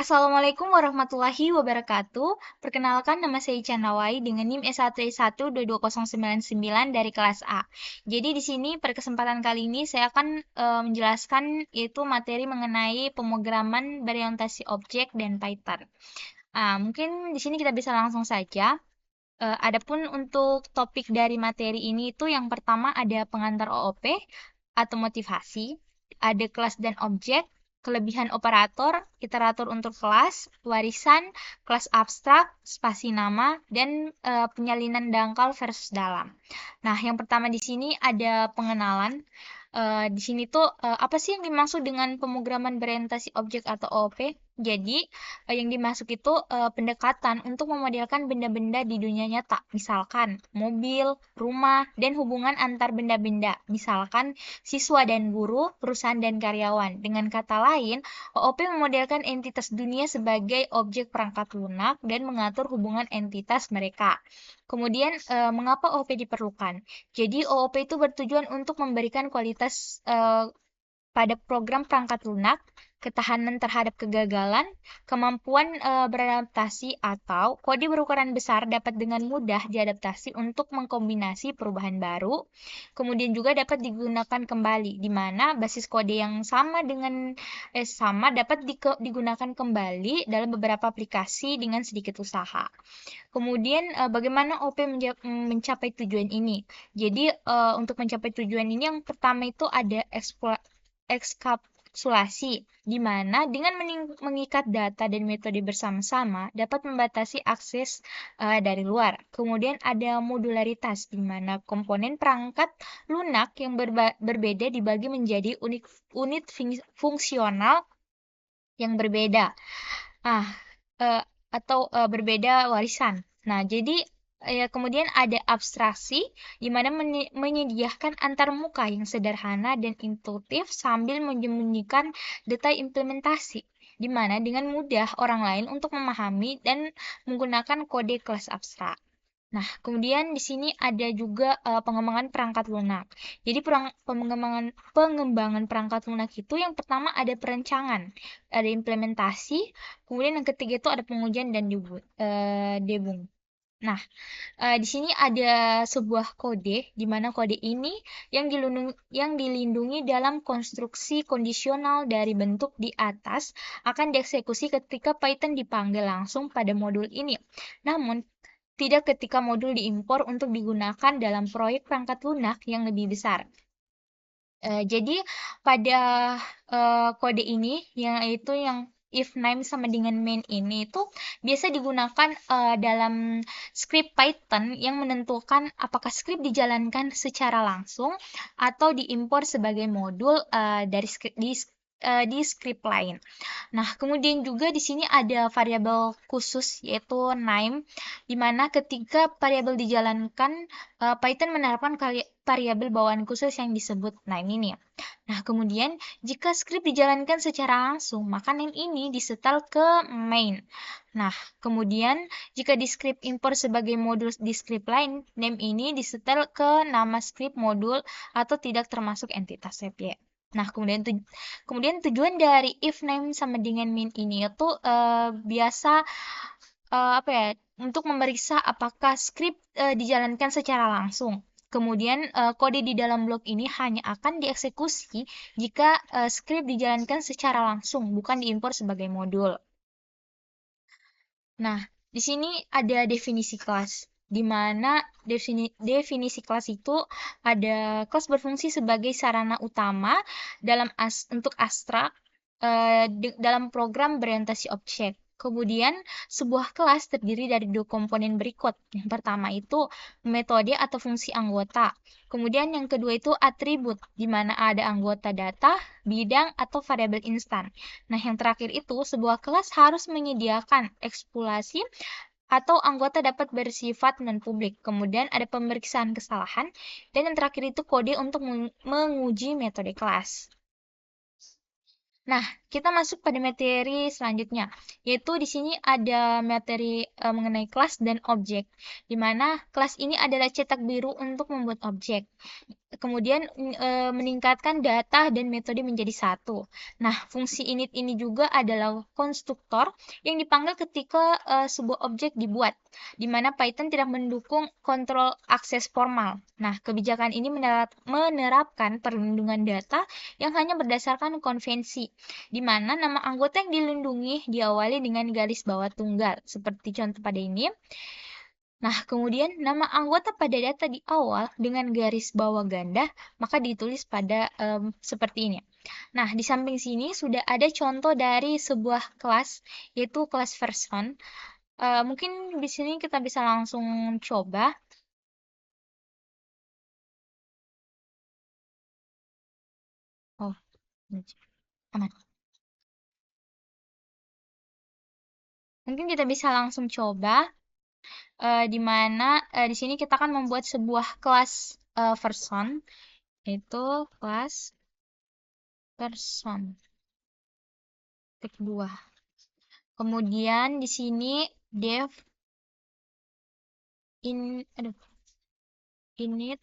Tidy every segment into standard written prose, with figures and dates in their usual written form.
Assalamualaikum warahmatullahi wabarakatuh. Perkenalkan, nama saya Ica Nawai dengan NIM S1122099 dari kelas A. Jadi di sini pada kesempatan kali ini saya akan menjelaskan yaitu materi mengenai pemrograman berorientasi objek dan Python. Mungkin di sini kita bisa langsung saja. Adapun untuk topik dari materi ini itu yang pertama ada pengantar OOP atau motivasi, ada kelas dan objek, kelebihan operator, iterator untuk kelas, warisan, kelas abstrak, spasi nama, dan penyalinan dangkal versus dalam. Nah, yang pertama di sini ada pengenalan. Di sini tuh apa sih yang dimaksud dengan pemrograman berorientasi objek atau OOP? Jadi, yang dimaksud itu pendekatan untuk memodelkan benda-benda di dunia nyata, misalkan mobil, rumah, dan hubungan antar benda-benda, misalkan siswa dan guru, perusahaan dan karyawan. Dengan kata lain, OOP memodelkan entitas dunia sebagai objek perangkat lunak dan mengatur hubungan entitas mereka. Kemudian, mengapa OOP diperlukan? Jadi, OOP itu bertujuan untuk memberikan kualitas pada program perangkat lunak, ketahanan terhadap kegagalan, kemampuan beradaptasi, atau kode berukuran besar dapat dengan mudah diadaptasi untuk mengkombinasi perubahan baru. Kemudian juga dapat digunakan kembali, di mana basis kode yang sama dapat digunakan kembali dalam beberapa aplikasi dengan sedikit usaha. Kemudian bagaimana OP mencapai tujuan ini? Jadi untuk mencapai tujuan ini yang pertama itu ada ekskapsulasi, di mana dengan mengikat data dan metode bersama-sama dapat membatasi akses dari luar. Kemudian ada modularitas, di mana komponen perangkat lunak yang berbeda dibagi menjadi unit fungsional yang berbeda. Ah, eh, atau berbeda warisan. Nah, jadi kemudian ada abstraksi, di mana menyediakan antarmuka yang sederhana dan intuitif sambil menyembunyikan detail implementasi, di mana dengan mudah orang lain untuk memahami dan menggunakan kode kelas abstrak. Nah, kemudian di sini ada juga pengembangan perangkat lunak. Jadi pengembangan perangkat lunak itu yang pertama ada perencanaan, ada implementasi, kemudian yang ketiga itu ada pengujian dan debug. Nah, di sini ada sebuah kode, di mana kode ini yang dilindungi dalam konstruksi kondisional dari bentuk di atas akan dieksekusi ketika Python dipanggil langsung pada modul ini. Namun, tidak ketika modul diimpor untuk digunakan dalam proyek perangkat lunak yang lebih besar. Jadi pada kode ini yaitu yang if name sama dengan main ini itu biasa digunakan dalam script Python yang menentukan apakah script dijalankan secara langsung atau diimpor sebagai modul di script lain. Nah, kemudian juga di sini ada variabel khusus yaitu name, di mana ketika variabel dijalankan, Python menerapkan variabel bawaan khusus yang disebut name ini. Nah, kemudian jika script dijalankan secara langsung, maka name ini disetel ke main. Nah, kemudian jika di script import sebagai modul di script lain, name ini disetel ke nama script modul atau tidak termasuk entitas objek. Nah, kemudian tujuan dari if name sama dengan main ini itu biasa apa ya, untuk memeriksa apakah script dijalankan secara langsung. Kemudian kode di dalam blok ini hanya akan dieksekusi jika script dijalankan secara langsung, bukan diimpor sebagai modul. Nah, di sini ada definisi kelas, di mana definisi kelas itu ada kelas berfungsi sebagai sarana utama untuk abstrak dalam program berorientasi objek. Kemudian, sebuah kelas terdiri dari dua komponen berikut. Yang pertama itu metode atau fungsi anggota. Kemudian yang kedua itu atribut, di mana ada anggota data, bidang, atau variabel instan. Nah, yang terakhir itu sebuah kelas harus menyediakan eksploitasi atau anggota dapat bersifat non-publik. Kemudian ada pemeriksaan kesalahan. Dan yang terakhir itu kode untuk menguji metode kelas. Nah, kita masuk pada materi selanjutnya, yaitu di sini ada materi mengenai kelas dan objek, di mana kelas ini adalah cetak biru untuk membuat objek. Kemudian meningkatkan data dan metode menjadi satu. Nah, fungsi init ini juga adalah konstruktor yang dipanggil ketika sebuah objek dibuat, di mana Python tidak mendukung kontrol akses formal. Nah, kebijakan ini menerapkan perlindungan data yang hanya berdasarkan konvensi, di mana nama anggota yang dilindungi diawali dengan garis bawah tunggal, seperti contoh pada ini. Nah, kemudian nama anggota pada data di awal dengan garis bawah ganda, maka ditulis pada seperti ini. Nah, di samping sini sudah ada contoh dari sebuah kelas, yaitu kelas person. Mungkin di sini kita bisa langsung coba. Oh, aman. Mungkin kita bisa langsung coba, di mana di sini kita akan membuat sebuah kelas person, yaitu kelas person. Titik 2. Kemudian di sini dev aduh, init.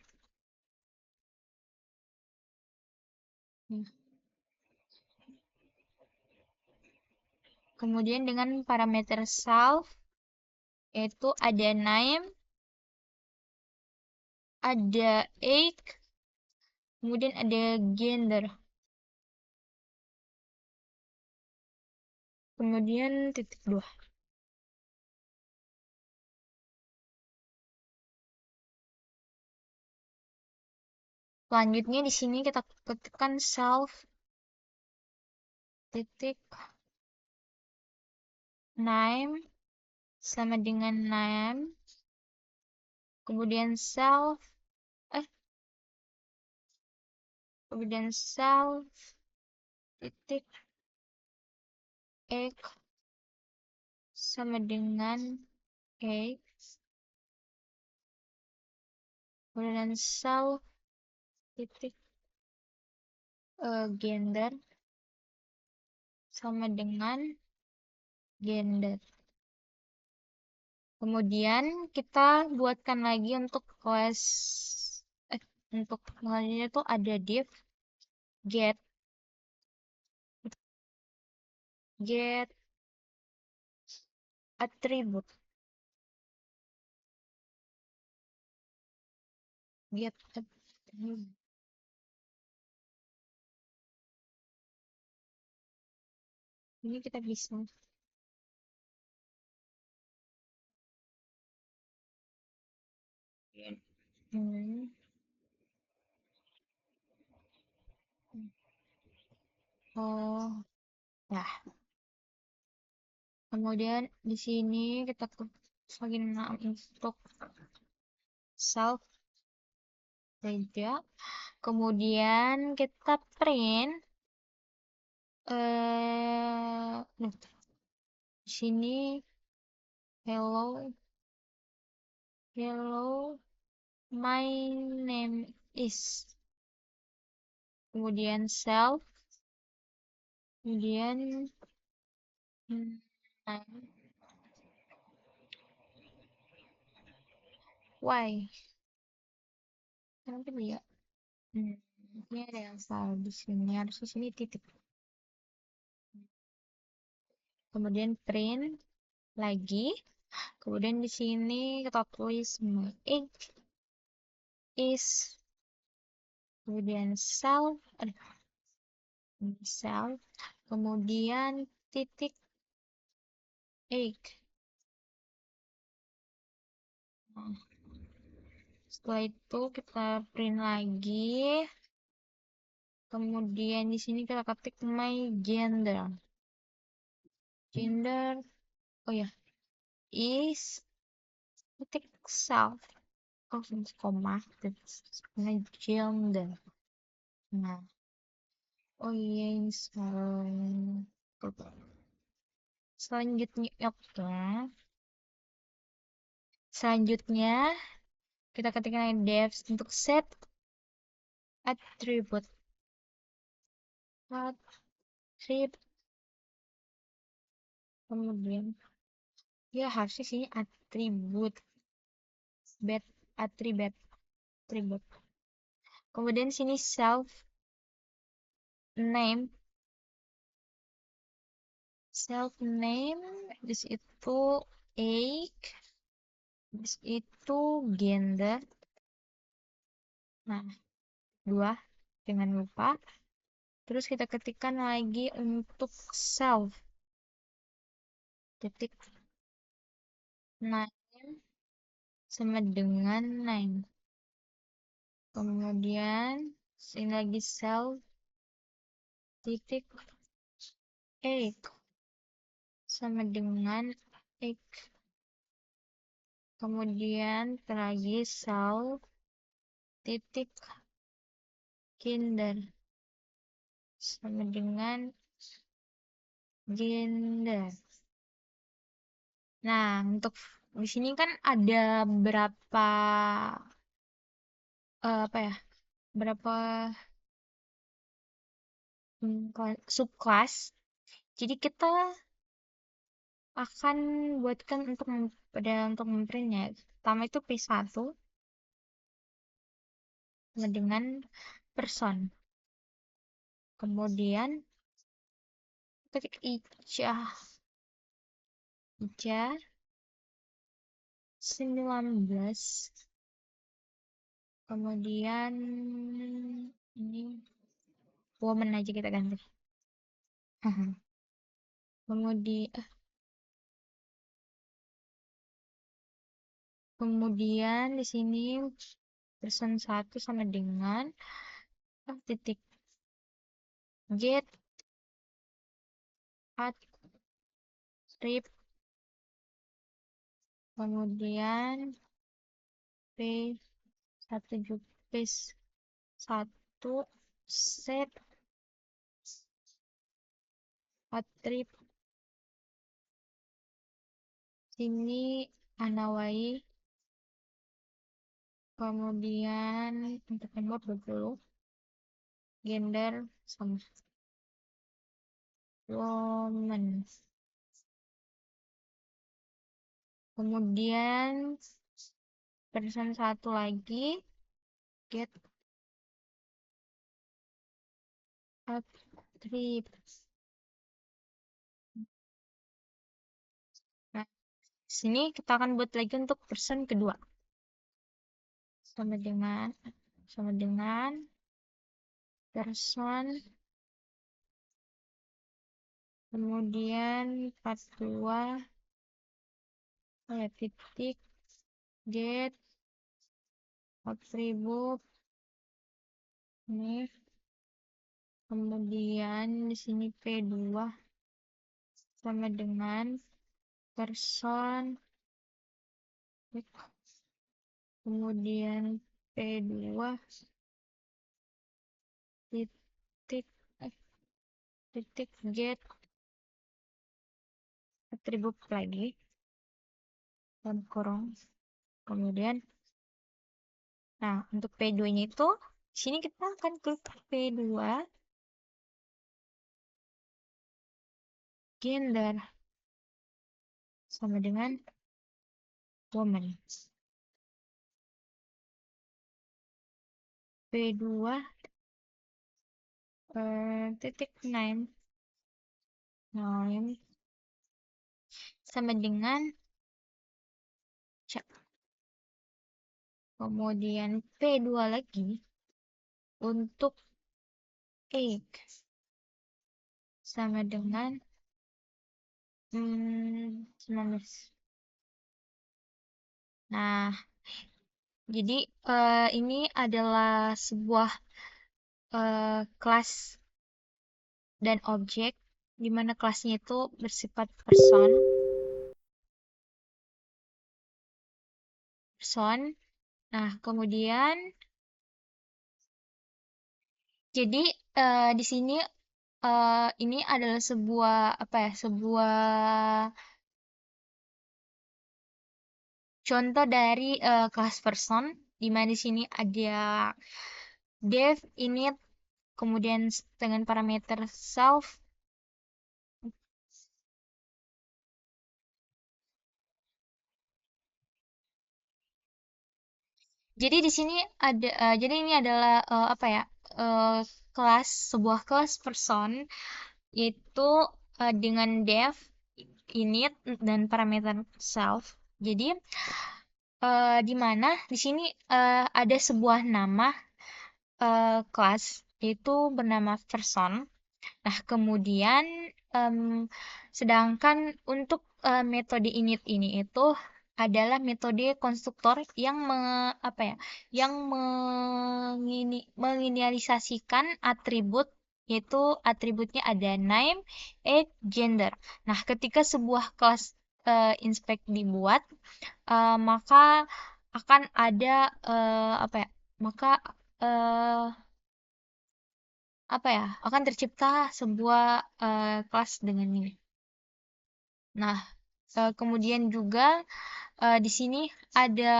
Hmm. Kemudian dengan parameter self yaitu ada name, ada age, kemudian ada gender. Kemudian titik 2. Selanjutnya di sini kita ketikkan self titik name sama dengan name, kemudian self titik age sama dengan age, kemudian self titik gender sama dengan gender. Kemudian kita buatkan lagi untuk kelas untuk selanjutnya tuh ada div get attribute. Get attribute. Ini kita bisa hmm. Oh, nah. Kemudian di sini kita lagi untuk self saja. Kemudian kita print di sini hello my name is, kemudian self, kemudian why, kenapa dia ini ada yang salah di sini, harus di sini titik. Kemudian print lagi, kemudian di sini kita tulis my age is, kemudian self, kemudian titik age. Setelah itu kita print lagi, kemudian di sini kita ketik my gender. Oh ya, is titik self, koma, my gender. Nah, oh iya, ini selanjutnya kita ketikkan def untuk set attribute. Trip, kemudian ya harusnya sini atribut, atribut, atribut. Kemudian sini self name, di itu age, di itu gender. Nah, 2, jangan lupa. Terus kita ketikkan lagi untuk self, titik name sama dengan name. Kemudian sini lagi self titik age sama dengan age. Kemudian lagi self titik gender sama dengan gender. Nah, untuk di sini kan ada berapa apa ya? Berapa subclass. Jadi kita akan buatkan untuk memprintnya. Pertama itu P1 sama dengan person. Kemudian ketik Ica 19. Kemudian ini woman aja kita ganti. Kemudian di sini person 1 sama dengan titik get attrib, kemudian P1 set attrib sini anawai, kemudian untuk nomor 20 gender sama woman. Kemudian person 1 lagi get attrib. Nah, sini kita akan buat lagi untuk person kedua. Sama dengan person, kemudian 42 titik get atribut ini, kemudian di sini P2 sama dengan person, kemudian P2 titik get atribut lagi dan kurung. Kemudian nah untuk P2 nya itu sini kita akan klik P2 gender sama dengan woman. P2 titik name sama dengan kemudian P2 lagi untuk egg sama dengan 19. Nah, jadi ini adalah sebuah kelas dan objek di mana kelasnya itu bersifat person. Nah, kemudian jadi di sini ini adalah sebuah contoh dari kelas person di mana di sini ada dev, init, kemudian dengan parameter self, Jadi di sini ada, jadi ini adalah apa ya? eh, kelas sebuah kelas person yaitu dengan def, init dan parameter self. Jadi di mana di sini ada sebuah nama kelas yaitu bernama person. Nah, kemudian sedangkan untuk metode init ini itu adalah metode konstruktor yang apa ya, yang menginisialisasikan atribut yaitu atributnya ada name, age, gender. Nah, ketika sebuah kelas inspect dibuat, maka akan ada apa ya? Maka eh, apa ya, akan tercipta sebuah kelas dengan ini. Nah, kemudian juga di sini ada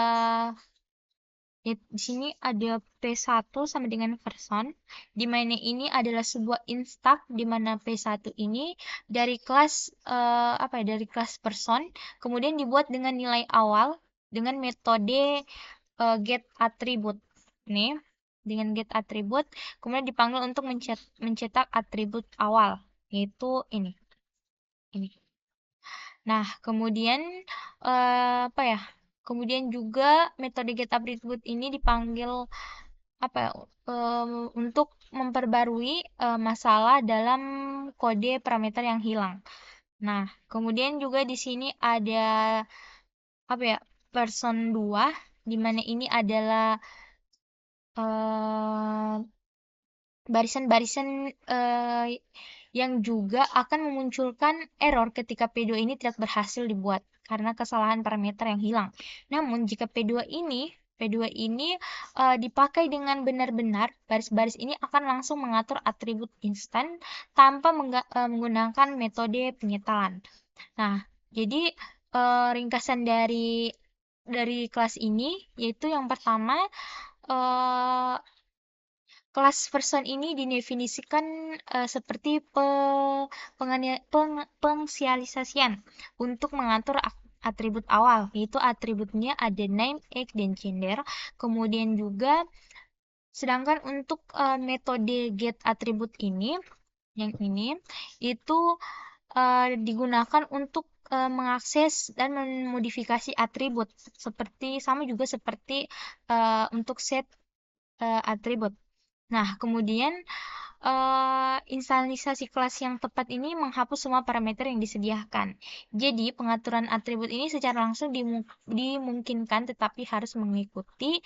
di sini ada P1 sama dengan person, di mana ini adalah sebuah instak di mana P1 ini dari kelas apa ya, dari kelas person, kemudian dibuat dengan nilai awal dengan metode get attribute. Nih, dengan get attribute, kemudian dipanggil untuk mencetak atribut awal, yaitu ini. Ini. Nah, kemudian apa ya? Kemudian juga metode get attribute ini dipanggil apa ya? Untuk memperbarui masalah dalam kode parameter yang hilang. Nah, kemudian juga di sini ada apa ya? Person 2 di mana ini adalah eh, barisan-barisan yang juga akan memunculkan error ketika P2 ini tidak berhasil dibuat karena kesalahan parameter yang hilang. Namun jika P2 ini dipakai dengan benar-benar, baris-baris ini akan langsung mengatur atribut instan tanpa menggunakan metode penyetalan. Nah, jadi ringkasan dari kelas ini yaitu yang pertama eh, kelas person ini didefinisikan seperti pensialisasian untuk mengatur atribut awal, yaitu atributnya ada name, age, dan gender. Kemudian juga, sedangkan untuk metode get atribut ini, yang ini, itu digunakan untuk mengakses dan memodifikasi atribut seperti sama juga seperti untuk set atribut. Nah, kemudian instansasi kelas yang tepat ini menghapus semua parameter yang disediakan. Jadi, pengaturan atribut ini secara langsung dimungkinkan tetapi harus mengikuti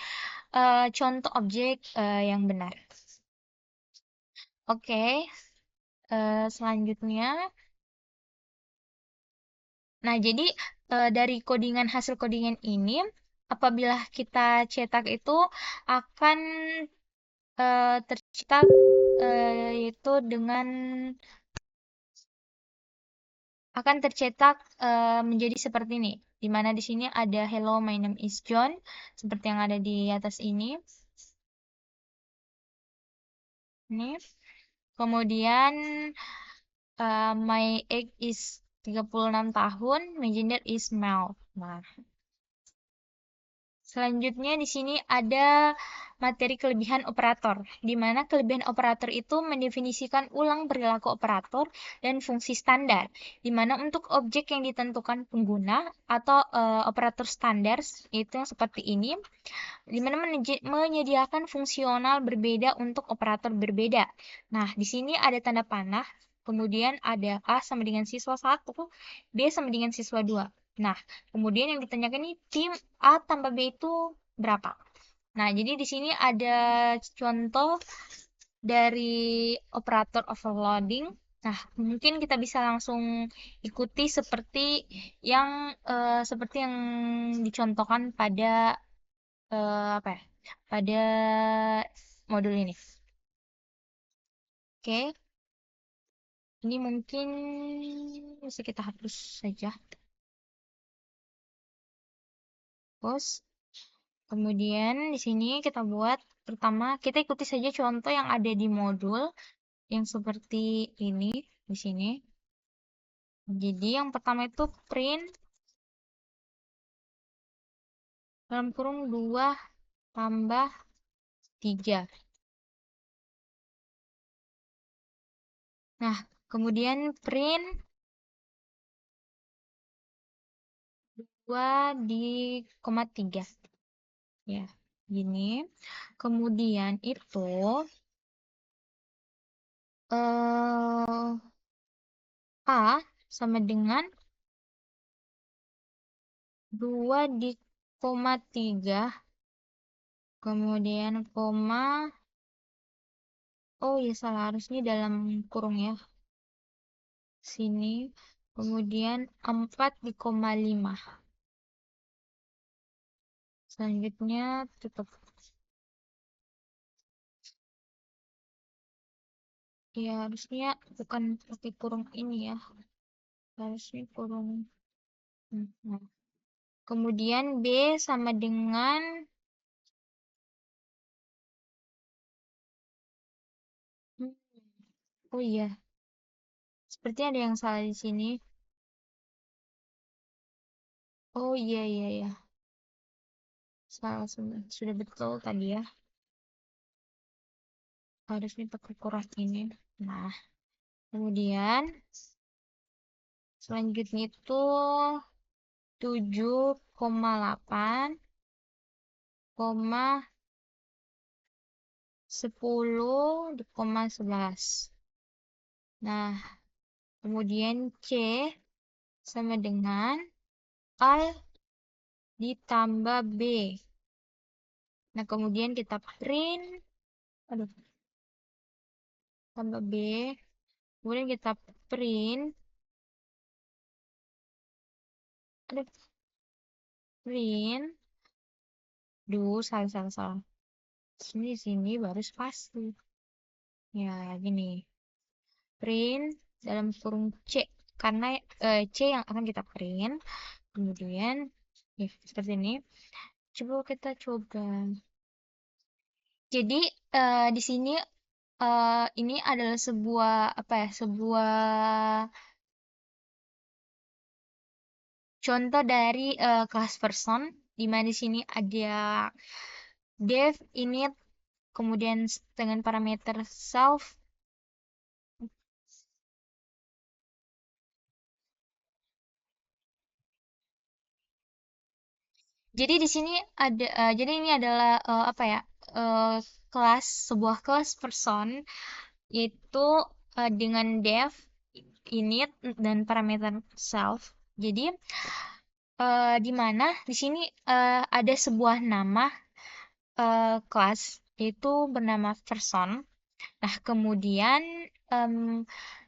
contoh objek yang benar. Oke, selanjutnya. Nah, jadi dari hasil codingan ini, apabila kita cetak itu akan tercetak yaitu dengan akan tercetak menjadi seperti ini. Di mana di sini ada hello, my name is John, seperti yang ada di atas ini. Ini. Kemudian my age is 36 tahun, my gender is male. Nah, selanjutnya di sini ada materi kelebihan operator, di mana kelebihan operator itu mendefinisikan ulang perilaku operator dan fungsi standar, di mana untuk objek yang ditentukan pengguna atau operator standar itu yang seperti ini, di mana menyediakan fungsional berbeda untuk operator berbeda. Nah, di sini ada tanda panah, kemudian ada A sama dengan siswa 1, B sama dengan siswa 2. Nah, kemudian yang ditanyakan ini tim A tambah B itu berapa? Nah, jadi di sini ada contoh dari operator overloading. Nah, mungkin kita bisa langsung ikuti seperti yang dicontohkan pada apa ya? Pada modul ini. Oke, ini mungkin bisa kita hapus saja. Terus, kemudian di sini kita buat pertama kita ikuti saja contoh yang ada di modul yang seperti ini di sini. Jadi yang pertama itu print dalam kurung 2 tambah 3. Nah, kemudian print 2 di koma 3. Ya, gini. Kemudian itu A sama dengan 2 di koma 3. Kemudian koma. Oh ya salah, harusnya dalam kurung ya. Sini. Kemudian 4 di koma 5. Selanjutnya tutup. Ya harusnya bukan pakai kurung ini ya. Harusnya kurung. Nah. Kemudian B sama dengan hmm, oh iya, seperti ada yang salah di sini. Oh iya iya iya. Salah sudah betul tadi ya. Harusnya pakai kurang ini. Nah, kemudian selanjutnya itu 7,8 koma 10 di koma 11. Nah, kemudian C sama dengan A ditambah B. Nah, kemudian kita print, aduh, tambah B. Kemudian kita print, aduh, print, salah, salah, salah. Sini baru spasi. Ya, gini. Print dalam kurung C. Karena C yang akan kita print. Kemudian, ya, seperti ini. Coba kita coba. Jadi, di sini ini adalah sebuah apa ya? Sebuah contoh dari kelas person, di mana di sini ada dev, init, kemudian dengan parameter self. Jadi di sini ada, jadi ini adalah apa ya? eh, sebuah kelas person, yaitu dengan dev, init, dan parameter self. Jadi di mana di sini ada sebuah nama kelas yaitu bernama person. Nah, kemudian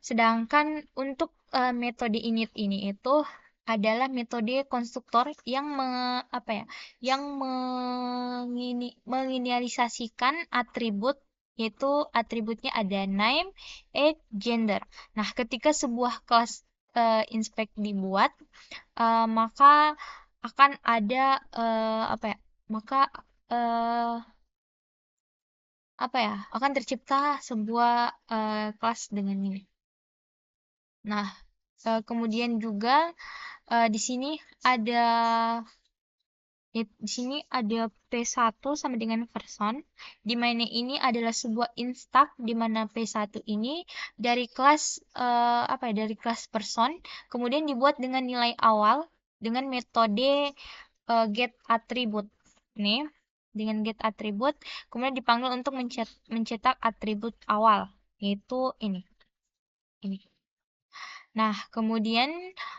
sedangkan untuk metode init ini itu adalah metode konstruktor yang apa ya, yang menginisialisasikan atribut, yaitu atributnya ada name, age, gender. Nah, ketika sebuah kelas inspect dibuat, maka akan ada apa ya? Maka eh, apa ya? Akan tercipta sebuah kelas dengan ini. Nah, kemudian juga di sini ada di sini ada P1 sama dengan person, di mana ini adalah sebuah instak di mana P1 ini dari kelas apa ya? Dari kelas person, kemudian dibuat dengan nilai awal dengan metode get attribute. Nih, dengan get attribute, kemudian dipanggil untuk mencetak atribut awal, yaitu ini. Ini. Nah, kemudian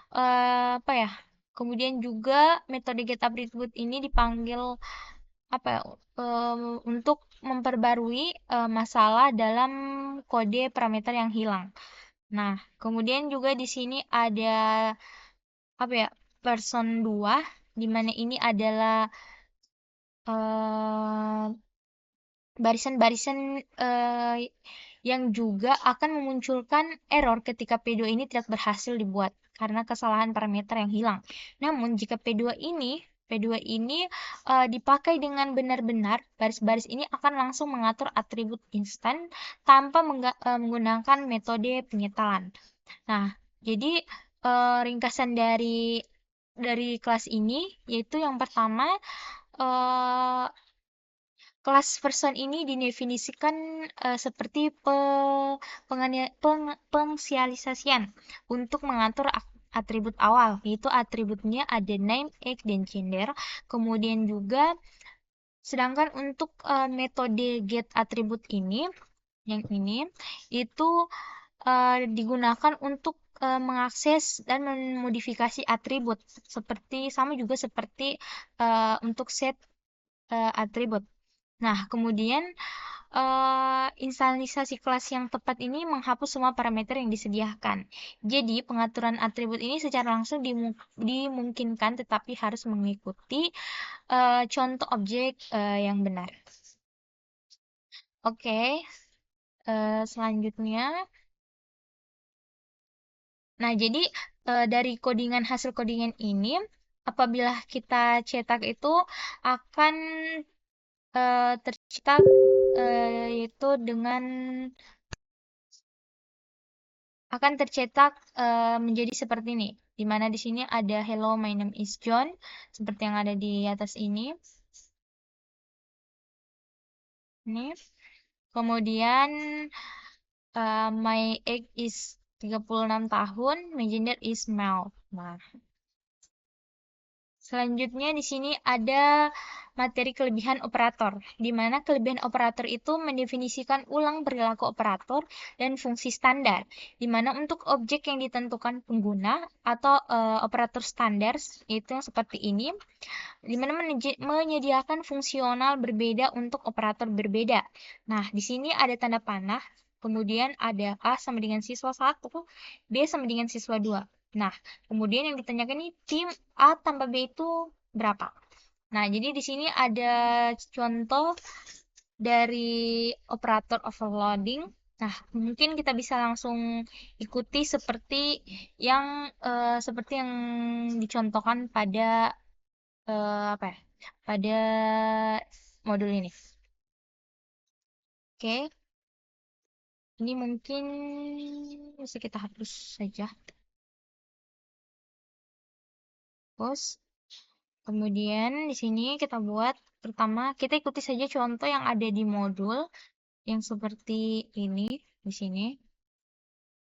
apa ya? Kemudian juga metode get attribute ini dipanggil apa ya? Untuk memperbarui masalah dalam kode parameter yang hilang. Nah, kemudian juga di sini ada apa ya? Person 2 di mana ini adalah eh, barisan-barisan yang juga akan memunculkan error ketika P2 ini tidak berhasil dibuat karena kesalahan parameter yang hilang. Namun jika P2 ini dipakai dengan benar-benar, baris-baris ini akan langsung mengatur atribut instan tanpa menggunakan metode penyetalan. Nah, jadi ringkasan dari kelas ini yaitu yang pertama, eh, kelas person ini didefinisikan seperti pengsialisasian untuk mengatur atribut awal, yaitu atributnya ada name, age, dan gender. Kemudian juga, sedangkan untuk metode get atribut ini, yang ini, itu digunakan untuk mengakses dan memodifikasi atribut, sama juga seperti untuk set atribut. Nah, kemudian instansasi kelas yang tepat ini menghapus semua parameter yang disediakan. Jadi, pengaturan atribut ini secara langsung dimungkinkan, tetapi harus mengikuti contoh objek yang benar. Oke, selanjutnya. Nah, jadi dari hasil codingan ini, apabila kita cetak itu akan tercetak yaitu akan tercetak menjadi seperti ini. Di mana di sini ada hello, my name is John, seperti yang ada di atas ini. Ini. Kemudian my age is 36 tahun, my gender is male. Nah, selanjutnya di sini ada materi kelebihan operator, di mana kelebihan operator itu mendefinisikan ulang perilaku operator dan fungsi standar, di mana untuk objek yang ditentukan pengguna atau operator standar itu yang seperti ini, di mana menyediakan fungsional berbeda untuk operator berbeda. Nah, di sini ada tanda panah, kemudian ada A sama dengan siswa 1, B sama dengan siswa 2. Nah, kemudian yang ditanyakan ini tim A tambah B itu berapa? Nah, jadi di sini ada contoh dari operator overloading. Nah, mungkin kita bisa langsung ikuti seperti yang dicontohkan pada apa ya? Pada modul ini. Oke, ini mungkin bisa kita hapus saja. Terus, kemudian di sini kita buat pertama kita ikuti saja contoh yang ada di modul yang seperti ini di sini.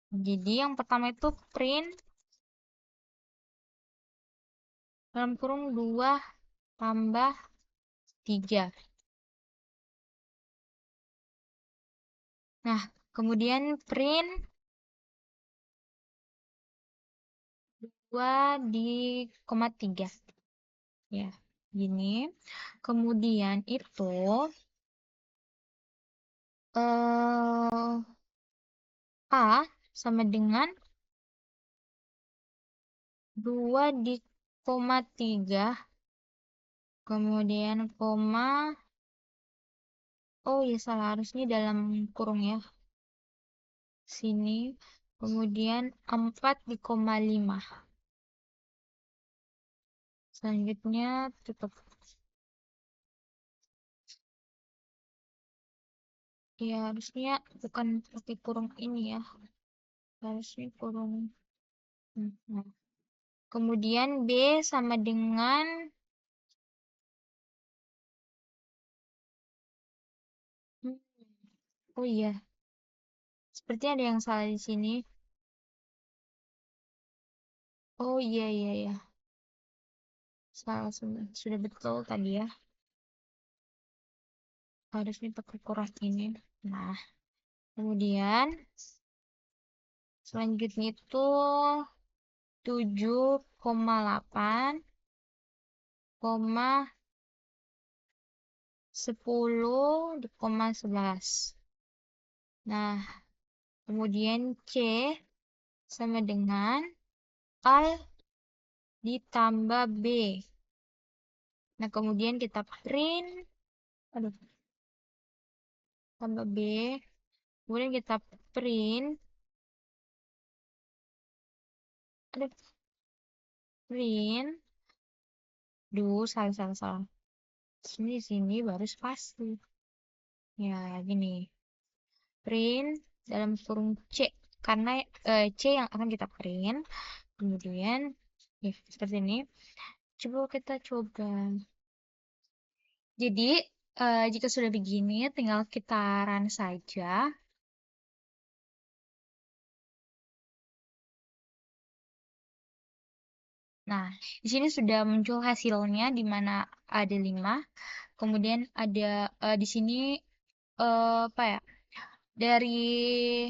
Jadi yang pertama itu print dalam kurung 2 tambah 3. Nah, kemudian print 2 di koma 3. Ya, gini. Kemudian itu A sama dengan 2 di koma 3. Kemudian koma. Oh ya salah, harusnya dalam kurung ya. Sini. Kemudian 4 di koma 5. Selanjutnya tutup. Ya harusnya bukan pakai kurung ini ya. Harusnya kurung. Nah. Kemudian B sama dengan oh iya. Seperti ada yang salah di sini. Oh iya iya iya. Salah sudah betul tadi ya. Harusnya pakai kurang ini. Nah, kemudian selanjutnya itu 7,8 10 di koma 11. Nah, kemudian C sama dengan A ditambah B. Nah, kemudian kita print, aduh, tambah B. Kemudian kita print, aduh, print, salah. Sini baru spasi. Ya, gini. Print dalam kurung C. Karena C yang akan kita print. Kemudian, ya, seperti ini. Coba kita coba. Jadi, Jika sudah begini, tinggal kita run saja. Nah, di sini sudah muncul hasilnya di mana ada 5. Kemudian ada di sini apa ya? Dari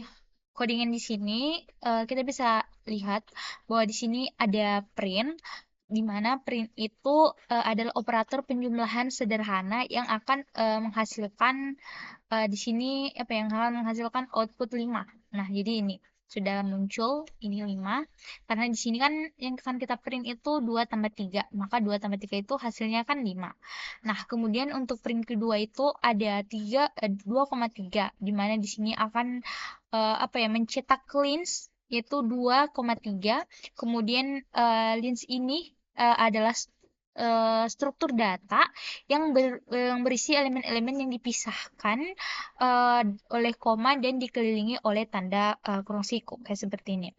codingan di sini kita bisa lihat bahwa di sini ada print, di mana print itu adalah operator penjumlahan sederhana yang akan menghasilkan di sini apa yang akan menghasilkan output 5. Nah, jadi ini sudah muncul ini 5 karena di sini kan yang akan kita print itu 2 tambah 3, maka 2 tambah 3 itu hasilnya kan 5. Nah, kemudian untuk print kedua itu ada 2,3 di mana di sini akan apa ya mencetak lines yaitu 2,3. Kemudian lines ini adalah struktur data yang berisi elemen-elemen yang dipisahkan uh, oleh koma dan dikelilingi oleh tanda kurung siku kayak seperti ini.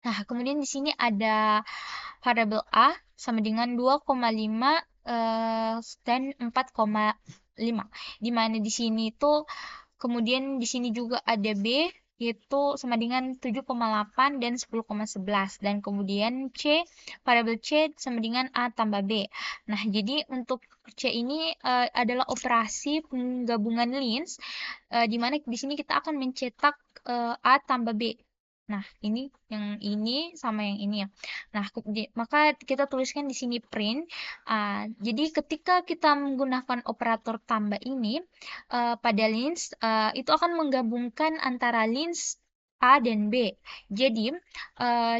Nah, kemudian di sini ada variabel A sama dengan 2,5 dan 4,5. Di mana di sini itu kemudian di sini juga ada B yaitu sama dengan 7,8 dan 10,11 dan kemudian variabel C sama dengan A tambah B. Nah, jadi untuk C ini adalah operasi penggabungan lines di mana di sini kita akan mencetak A tambah B. Nah, ini yang ini sama yang ini ya. Nah, maka kita tuliskan di sini print. Jadi ketika kita menggunakan operator tambah ini pada lines itu akan menggabungkan antara lines A dan B. Jadi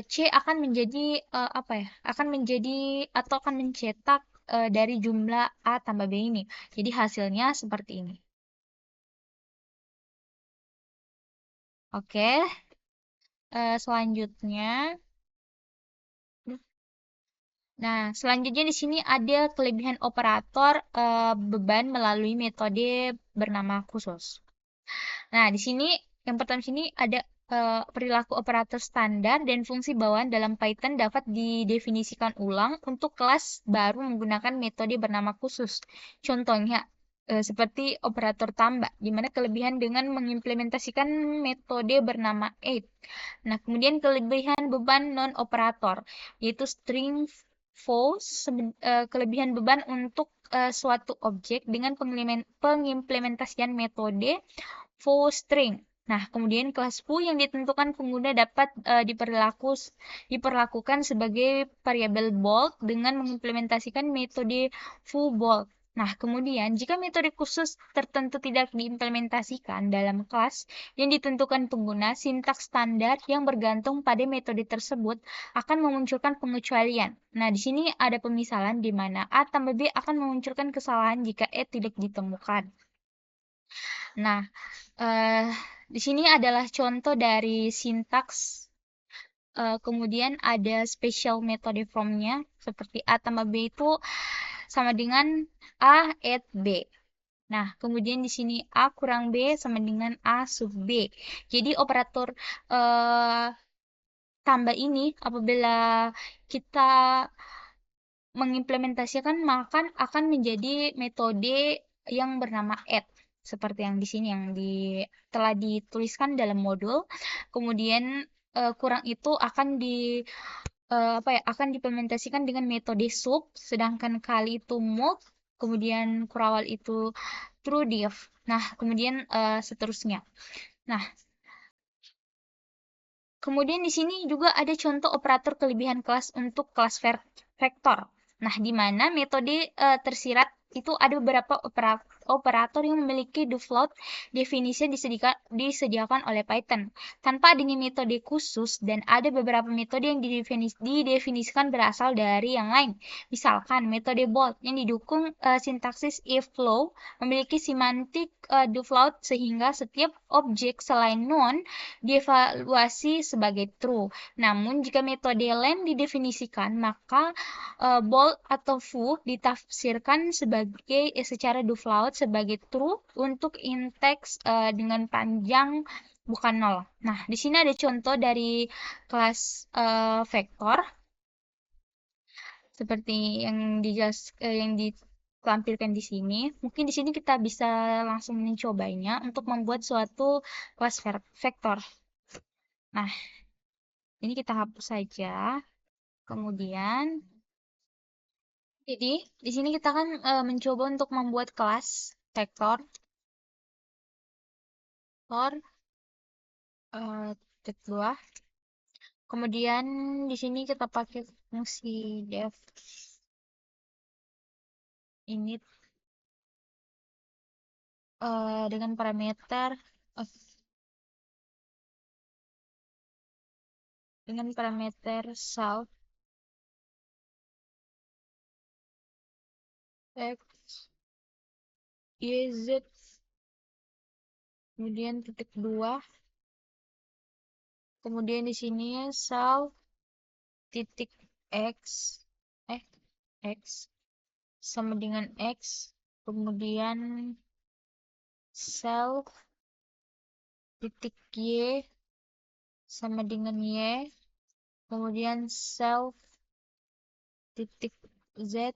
C akan menjadi apa ya? Akan menjadi atau akan mencetak dari jumlah A tambah B ini. Jadi hasilnya seperti ini. Oke, selanjutnya. Nah, selanjutnya di sini ada kelebihan operator beban melalui metode bernama khusus. Nah, di sini yang pertama sini ada perilaku operator standar dan fungsi bawaan dalam Python dapat didefinisikan ulang untuk kelas baru menggunakan metode bernama khusus. Contohnya seperti operator tambah, di mana kelebihan dengan mengimplementasikan metode bernama add. Nah, kemudian kelebihan beban non-operator, yaitu string false, kelebihan beban untuk suatu objek dengan pengimplementasian metode string. Nah, kemudian kelas foo yang ditentukan pengguna dapat diperlakukan sebagai variabel bold dengan mengimplementasikan metode foo bold. Nah, kemudian jika metode khusus tertentu tidak diimplementasikan dalam kelas yang ditentukan pengguna, sintaks standar yang bergantung pada metode tersebut akan memunculkan pengecualian. Nah, di sini ada pemisalan di mana A tambah B akan memunculkan kesalahan jika E tidak ditemukan. Nah, eh, di sini adalah contoh dari sintaks. Kemudian ada special metode from-nya, seperti A tambah B itu sama dengan A add B. Nah, kemudian di sini A kurang B sama dengan A sub B. Jadi operator eh, tambah ini apabila kita mengimplementasikan maka akan menjadi metode yang bernama add seperti yang di sini yang telah dituliskan dalam modul. Kemudian kurang itu akan apa ya akan diimplementasikan dengan metode sub, sedangkan kali itu move, kemudian kurawal itu true div. Nah, kemudian seterusnya. Nah, kemudian di sini juga ada contoh operator kelebihan kelas untuk kelas vektor. Nah, di mana metode tersirat itu ada beberapa operator yang memiliki default definisi yang disediakan oleh Python tanpa adanya metode khusus dan ada beberapa metode yang didefinisikan berasal dari yang lain. Misalkan metode bold yang didukung sintaksis if flow memiliki semantik default sehingga setiap objek selain non dievaluasi sebagai true. Namun jika metode len didefinisikan, maka bold atau foo ditafsirkan secara default sebagai true untuk in-text dengan panjang bukan nol. Nah, di sini ada contoh dari kelas vektor seperti yang tampilkan di sini. Mungkin di sini kita bisa langsung mencobanya untuk membuat suatu kelas vektor. Nah, ini kita hapus saja. Kemudian, jadi di sini kita kan mencoba untuk membuat kelas vektor. Titik 2. Kemudian di sini kita pakai fungsi def init dengan parameter self x y z, kemudian titik 2, kemudian di sini self titik x x sama dengan x, kemudian self titik y sama dengan y, kemudian self titik z,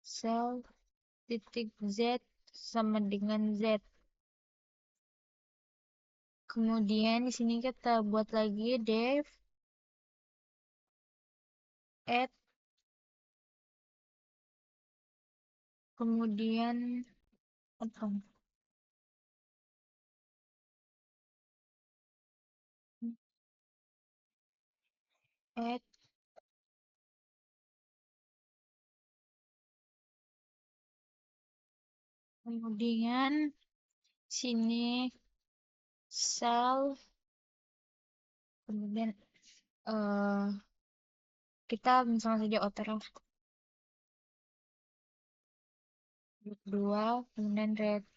self titik z sama dengan z. Kemudian di sini kita buat lagi def add, kemudian add, kemudian sini self, kemudian kita misalnya saja outer 2, kemudian return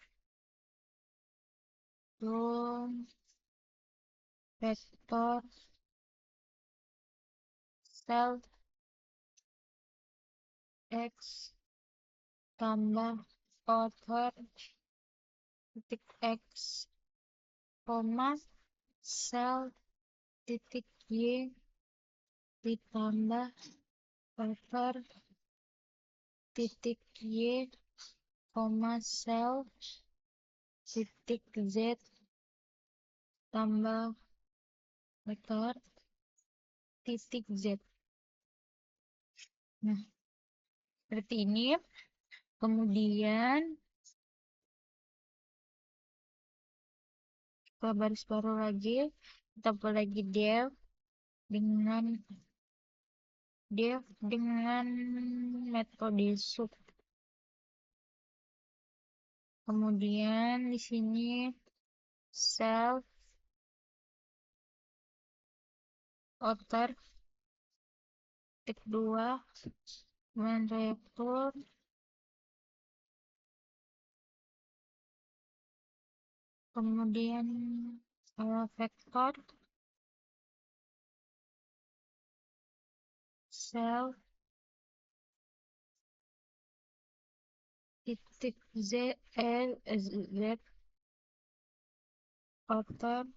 vector self x tambah outer titik x, koma self titik y ditambah outer titik y, koma self titik z tambah vektor titik z. Nah, seperti ini. Kemudian kita baris baru lagi, kita buat lagi def dengan metode sub. Kemudian di sini self outer titik 2, kemudian return, kemudian vektor self titik z outer,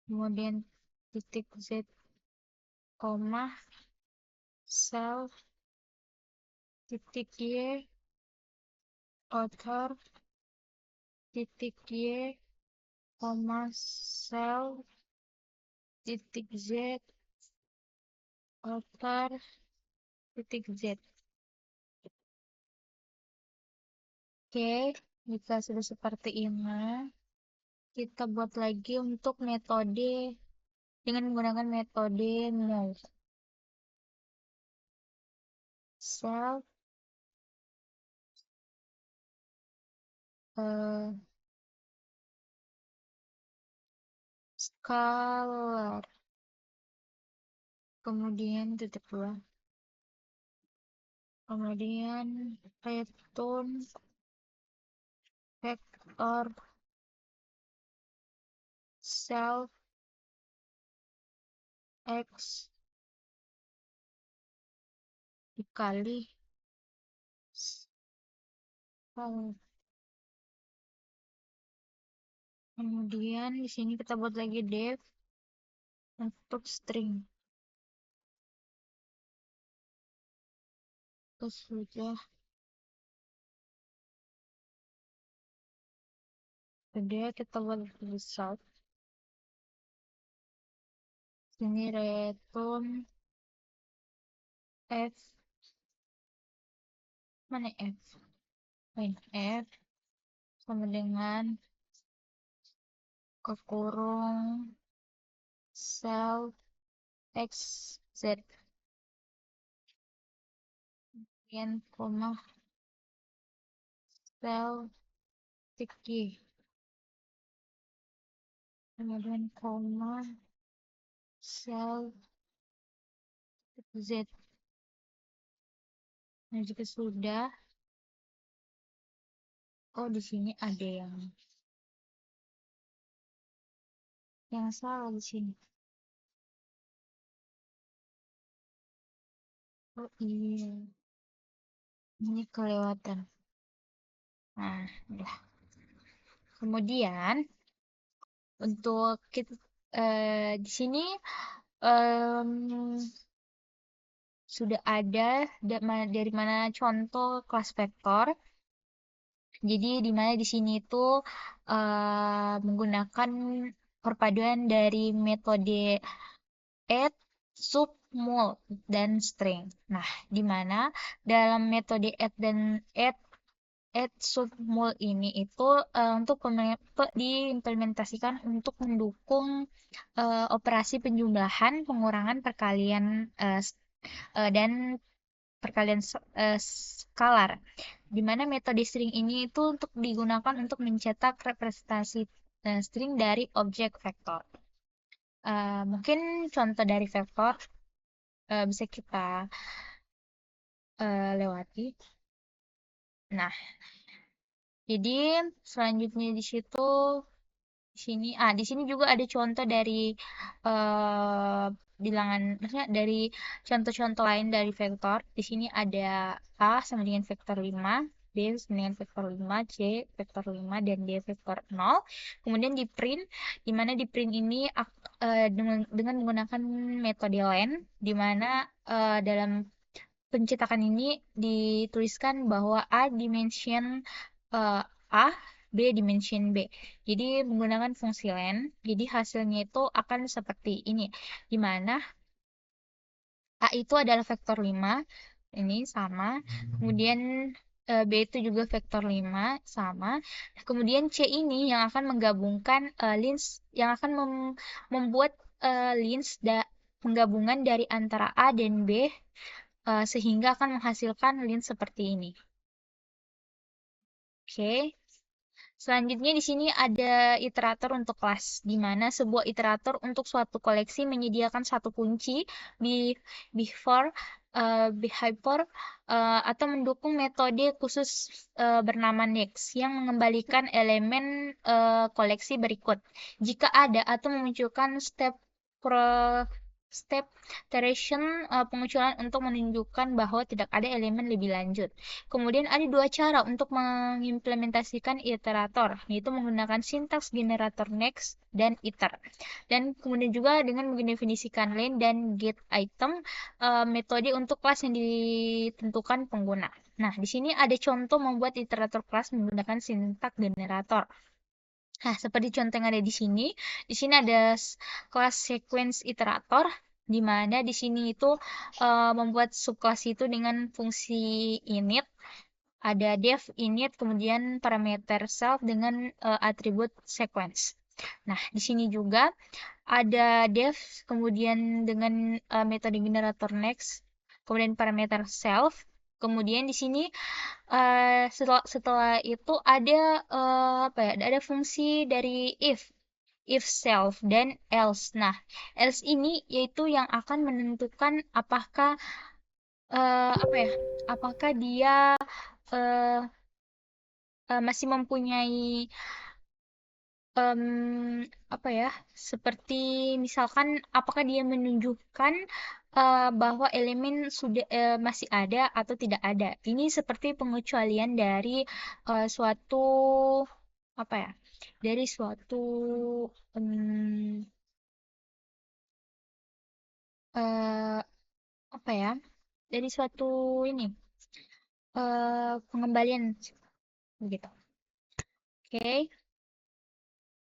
kemudian titik z, koma self titik y outer titik y, koma self titik z outer titik z. Oke, jika sudah seperti ini, kita buat lagi untuk metode dengan menggunakan metode move. Self scalar, kemudian titik 2, kemudian return vektor self x dikali kemudian di sini kita buat lagi def untuk string. sudah ada, kita buat result. Sini return f, mana f? Main f sama dengan kekurung sel x z kemudian koma sel titik y kemudian koma sel titik z. Nah, jika sudah, oh di sini ada yang salah di sini. Oh iya, ini kelewatan. Nah, udah. Kemudian untuk kita di sini em, sudah ada dari mana contoh kelas vektor. Jadi di mana di sini itu menggunakan perpaduan dari metode add, sub, mul, dan string. Nah, di mana dalam metode add sub mul ini itu untuk diimplementasikan untuk mendukung operasi penjumlahan, pengurangan, perkalian dan perkalian skalar. Di mana metode string ini itu untuk digunakan untuk mencetak representasi string dari objek vektor. Mungkin contoh dari vektor bisa kita lewati. Nah, jadi selanjutnya di sini juga ada contoh dari bilangan, maksudnya dari contoh-contoh lain dari vektor. Di sini ada A sama dengan vektor 5, B sama dengan vektor 5, C vektor 5, dan D vektor 0. Kemudian di print, di mana di print ini dengan menggunakan metode len, di mana dalam pencetakan ini dituliskan bahwa A dimension A, B dimension B. Jadi menggunakan fungsi len, jadi hasilnya itu akan seperti ini. Di mana A itu adalah vektor 5, ini sama. Kemudian B itu juga vektor 5, sama. Kemudian C ini yang akan menggabungkan lins, yang akan membuat lins penggabungan dari antara A dan B sehingga akan menghasilkan lins seperti ini. Oke. Selanjutnya di sini ada iterator untuk kelas, di mana sebuah iterator untuk suatu koleksi menyediakan satu kunci before, behavior, atau mendukung metode khusus bernama next yang mengembalikan elemen koleksi berikut. Jika ada atau memunculkan step iteration penguculan untuk menunjukkan bahwa tidak ada elemen lebih lanjut. Kemudian ada dua cara untuk mengimplementasikan iterator, yaitu menggunakan sintaks generator next dan iter. Dan kemudian juga dengan mendefinisikan len dan get item, metode untuk kelas yang ditentukan pengguna. Nah, di sini ada contoh membuat iterator kelas menggunakan sintaks generator. Nah, seperti contoh yang ada di sini. Di sini ada kelas sequence iterator, di mana di sini itu membuat subkelas itu dengan fungsi init, ada def init, kemudian parameter self dengan atribut sequence. Nah, di sini juga ada def, kemudian dengan metode generator next, kemudian parameter self. Kemudian di sini setelah itu ada apa ya? Ada fungsi dari if self dan else. Nah, else ini yaitu yang akan menentukan apakah apa ya? Apakah dia eh, masih mempunyai em, apa ya? Seperti misalkan apakah dia menunjukkan bahwa elemen sudah masih ada atau tidak ada. Ini seperti pengecualian dari suatu apa ya? Dari suatu em, apa ya? Dari suatu ini. pengembalian begitu. Oke.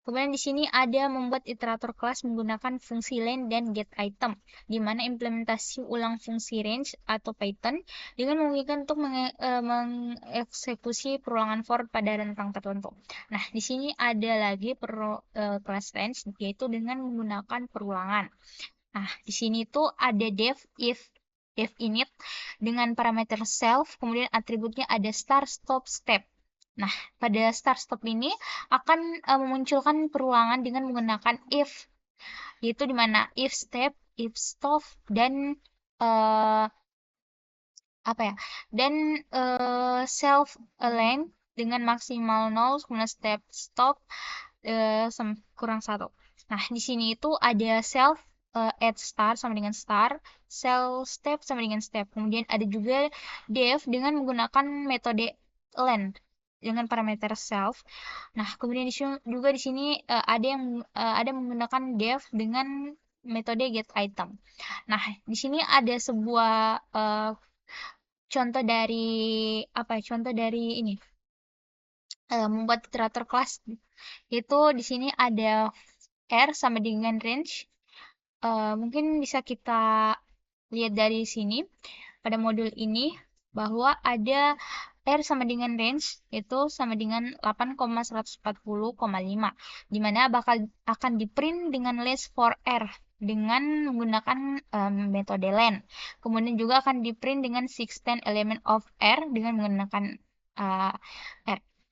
Kemudian di sini ada membuat iterator kelas menggunakan fungsi len dan get item, di mana implementasi ulang fungsi range atau Python dengan memungkinkan untuk mengeksekusi perulangan for pada rentang tertentu. Nah, di sini ada lagi kelas range, yaitu dengan menggunakan perulangan. Nah, di sini tuh ada def init dengan parameter self, kemudian atributnya ada start, stop, step. Nah, pada start stop ini akan memunculkan perulangan dengan menggunakan if, yaitu di mana if step, if stop, dan uh, apa ya? Dan self length dengan maksimal 0, kemudian step stop kurang 1. Nah, di sini itu ada self add star sama dengan star, self step sama dengan step. Kemudian ada juga def dengan menggunakan metode len dengan parameter self. Nah, kemudian juga di sini ada menggunakan def dengan metode get item. Nah, di sini ada sebuah contoh dari apa ya? Contoh dari ini membuat iterator kelas. Itu di sini ada R sama dengan range. Mungkin bisa kita lihat dari sini pada modul ini bahwa ada R sama dengan range itu sama dengan 8,140,5, di mana bakal akan di print dengan list for R dengan menggunakan metode len. Kemudian juga akan di print dengan 16 element of R dengan menggunakan R.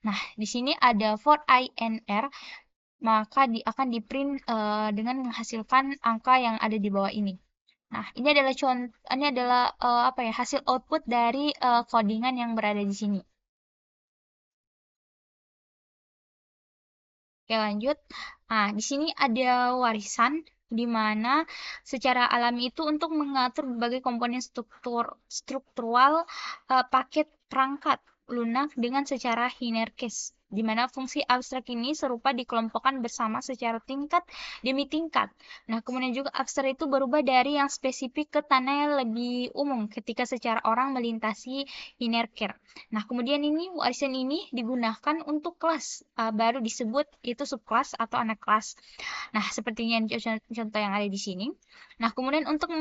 Nah, di sini ada for I and R, maka akan di print dengan menghasilkan angka yang ada di bawah ini. Nah, ini adalah apa ya, hasil output dari codingan yang berada di sini. Oke, lanjut. Nah, di sini ada warisan di mana secara alami itu untuk mengatur berbagai komponen struktural paket perangkat lunak dengan secara hierarkis, di mana fungsi abstrak ini serupa dikelompokkan bersama secara tingkat demi tingkat. Nah, kemudian juga abstrak itu berubah dari yang spesifik ke tanah yang lebih umum ketika secara orang melintasi hierarki. Nah, kemudian ini warisan ini digunakan untuk kelas baru disebut itu subkelas atau anak kelas. Nah, seperti yang contoh yang ada di sini. Nah, kemudian untuk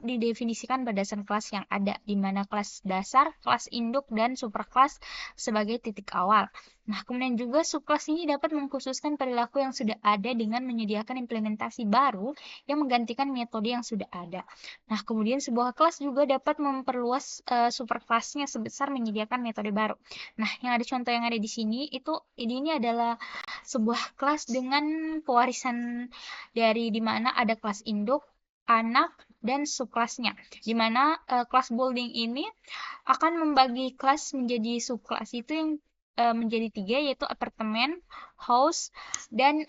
didefinisikan berdasarkan kelas yang ada, di mana kelas dasar, kelas induk, dan superkelas sebagai titik awal. Nah, kemudian juga subkelas ini dapat mengkhususkan perilaku yang sudah ada dengan menyediakan implementasi baru yang menggantikan metode yang sudah ada. Nah, kemudian sebuah kelas juga dapat memperluas superkelasnya sebesar menyediakan metode baru. Nah, yang ada contoh yang ada di sini ini adalah sebuah kelas dengan pewarisan dari di mana ada kelas induk, anak, dan subkelasnya. Di mana kelas building ini akan membagi kelas menjadi subkelas itu yang menjadi 3, yaitu apartemen, house, dan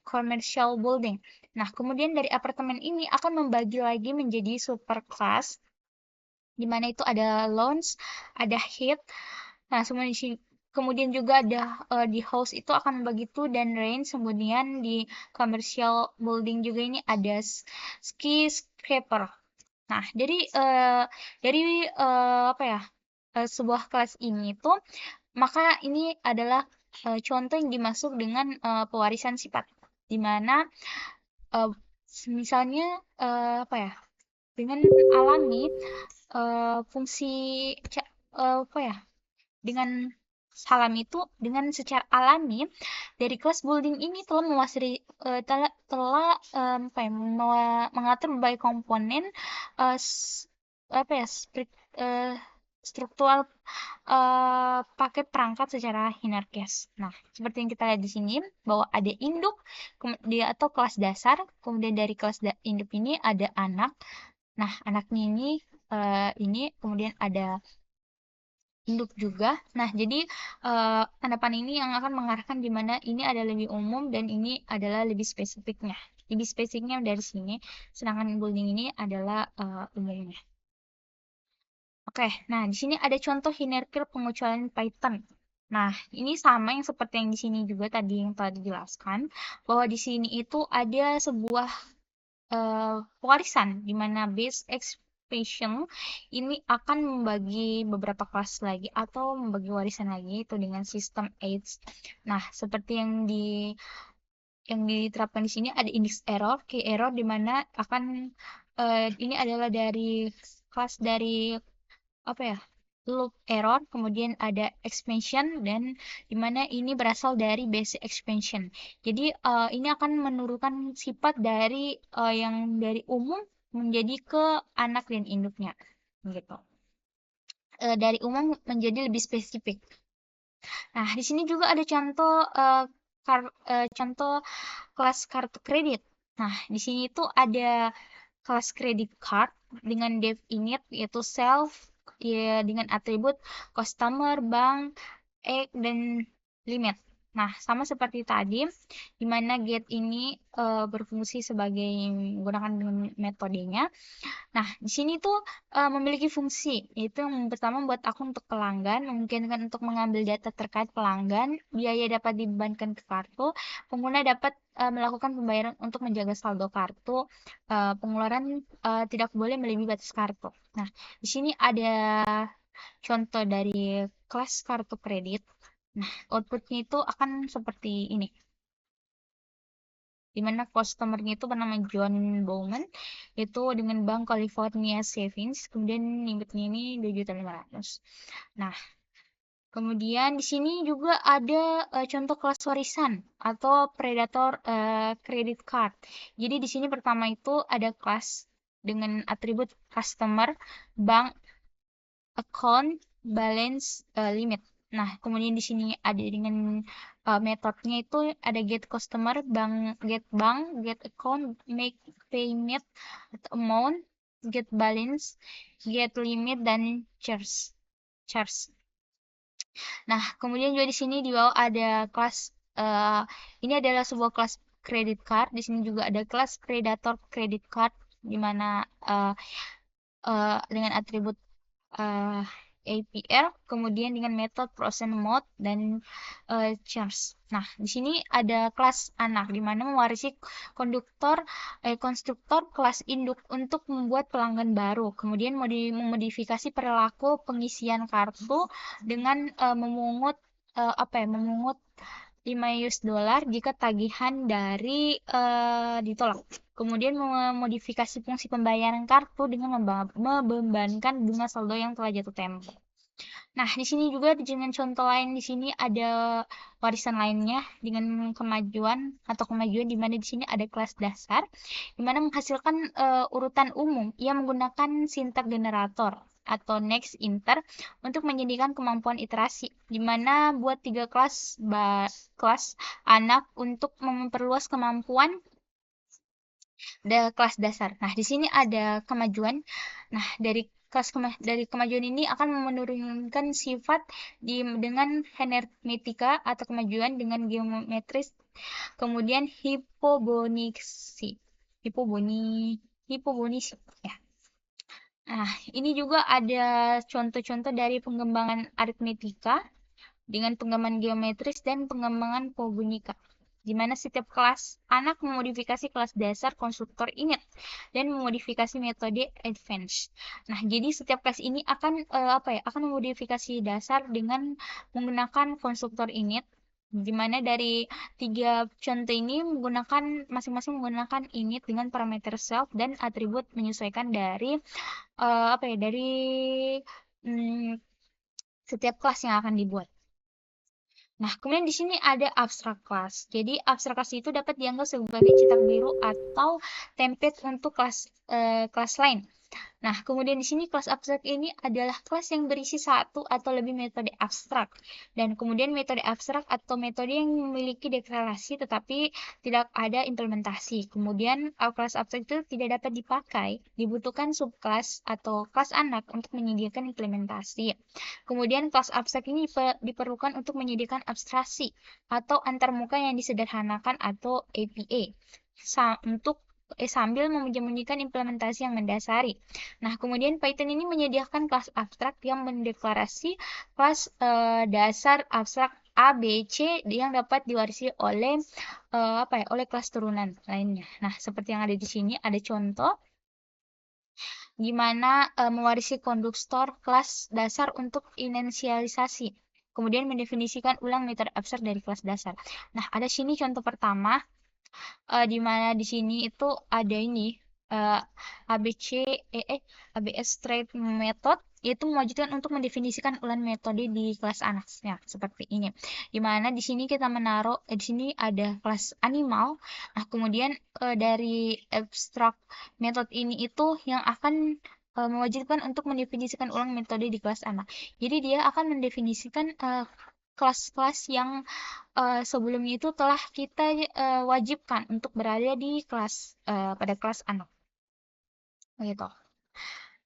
commercial building. Nah, kemudian dari apartemen ini akan membagi lagi menjadi superclass, di mana itu ada lounge, ada heat. Nah, kemudian juga ada di house itu akan membagi itu dan range. Kemudian di commercial building juga ini ada skyscraper. Nah, dari apa ya, sebuah kelas ini tuh, maka ini adalah contoh yang dimaksud dengan pewarisan sifat, di mana misalnya apa ya, dengan alami fungsi apa ya, dengan salam itu dengan secara alami dari kelas building ini telah apa ya, mengatur berbagai komponen apa ya, struktural paket perangkat secara hierarkis. Nah, seperti yang kita lihat di sini bahwa ada induk atau kelas dasar, kemudian dari kelas induk ini ada anak. Nah, anaknya ini kemudian ada induk juga. Nah, jadi tanda panah ini yang akan mengarahkan di mana ini adalah lebih umum dan ini adalah lebih spesifiknya. Lebih spesifiknya dari sini, sedangkan building ini adalah umumnya. Oke, nah di sini ada contoh hierarki pengecualian Python. Nah, ini sama yang seperti yang di sini juga tadi yang telah dijelaskan, bahwa di sini itu ada sebuah warisan di mana base X expansion ini akan membagi beberapa kelas lagi atau membagi warisan lagi itu dengan sistem age. Nah, seperti yang diterapkan di sini ada index error, key error di mana akan ini adalah dari kelas dari apa ya? Loop error, kemudian ada expansion dan di mana ini berasal dari basic expansion. Jadi ini akan menurunkan sifat dari yang dari umum menjadi ke anak dan induknya gitu. Dari umum menjadi lebih spesifik. Nah, di sini juga ada contoh contoh kelas kartu kredit. Nah, di sini tuh ada kelas credit card dengan dev init yaitu self ya dengan atribut customer, bank, dan limit. Nah, sama seperti tadi, di mana get ini berfungsi sebagai menggunakan dengan metodenya. Nah, di sini tuh memiliki fungsi, yaitu yang pertama buat akun untuk pelanggan, memungkinkan untuk mengambil data terkait pelanggan, biaya dapat dibebankan ke kartu, pengguna dapat melakukan pembayaran untuk menjaga saldo kartu, pengeluaran tidak boleh melebihi batas kartu. Nah, di sini ada contoh dari kelas kartu kredit. Nah, outputnya itu akan seperti ini di mana customer-nya itu bernama John Bowman itu dengan Bank California Savings, kemudian limitnya ini 2.500.000. Nah, kemudian di sini juga ada contoh kelas warisan atau predator credit card. Jadi di sini pertama itu ada kelas dengan atribut customer, bank, account, balance, limit. Nah, kemudian di sini ada dengan metodenya itu ada get customer, bank, get account, make payment, amount, get balance, get limit, dan charge. Nah, kemudian juga di sini di bawah ada kelas ini adalah sebuah kelas credit card. Di sini juga ada kelas predator credit card di mana dengan atribut APR, kemudian dengan metode process mode dan charge. Nah, di sini ada kelas anak di mana mewarisi konstruktor kelas induk untuk membuat pelanggan baru. Kemudian memodifikasi perilaku pengisian kartu dengan memungut memungut $5 jika tagihan dari ditolak. Kemudian memodifikasi fungsi pembayaran kartu dengan membebankan bunga saldo yang telah jatuh tempo. Nah, di sini juga dengan contoh lain di sini ada warisan lainnya dengan kemajuan di mana di sini ada kelas dasar di mana menghasilkan urutan umum yang menggunakan sintak generator atau next inter untuk menjadikan kemampuan iterasi di mana buat 3 kelas anak untuk memperluas kemampuan kelas dasar. Nah, di sini ada kemajuan. Nah, dari kemajuan ini akan menurunkan sifat dengan hermeneutika atau kemajuan dengan geometris, kemudian hipobonisi ya. Nah, ini juga ada contoh-contoh dari pengembangan aritmetika dengan pengembangan geometris dan pengembangan hipobonika, di mana setiap kelas anak memodifikasi kelas dasar konstruktor init dan memodifikasi metode advance. Nah, jadi setiap kelas ini akan akan memodifikasi dasar dengan menggunakan konstruktor init, di mana dari 3 contoh ini masing-masing menggunakan init dengan parameter self dan atribut menyesuaikan dari dari setiap kelas yang akan dibuat. Nah, kemudian di sini ada abstrak class. Jadi, abstrak class itu dapat dianggap sebagai cetak biru atau template untuk kelas lain. Nah, kemudian di sini kelas abstrak ini adalah kelas yang berisi satu atau lebih metode abstrak. Dan kemudian metode abstrak atau metode yang memiliki deklarasi tetapi tidak ada implementasi. Kemudian kelas abstrak itu tidak dapat dipakai. Dibutuhkan subkelas atau kelas anak untuk menyediakan implementasi. Kemudian kelas abstrak ini diperlukan untuk menyediakan abstraksi atau antarmuka yang disederhanakan atau APA. Sambil menyembunyikan implementasi yang mendasari. Nah, kemudian Python ini menyediakan kelas abstrak yang mendeklarasi kelas dasar abstrak A, B, C yang dapat diwarisi oleh oleh kelas turunan lainnya. Nah, seperti yang ada di sini ada contoh gimana mewarisi konstruktor kelas dasar untuk inisialisasi. Kemudian mendefinisikan ulang metode abstrak dari kelas dasar. Nah, ada sini contoh pertama, di mana di sini itu ada ini eh, ABC ABS straight method, yaitu mewajibkan untuk mendefinisikan ulang metode di kelas anaknya seperti ini. Di mana di sini kita menaruh di sini ada kelas animal. Nah, kemudian dari abstract method ini itu yang akan mewajibkan untuk mendefinisikan ulang metode di kelas anak. Jadi dia akan mendefinisikan kelas-kelas yang sebelumnya itu telah kita wajibkan untuk berada di kelas pada kelas anak gitu.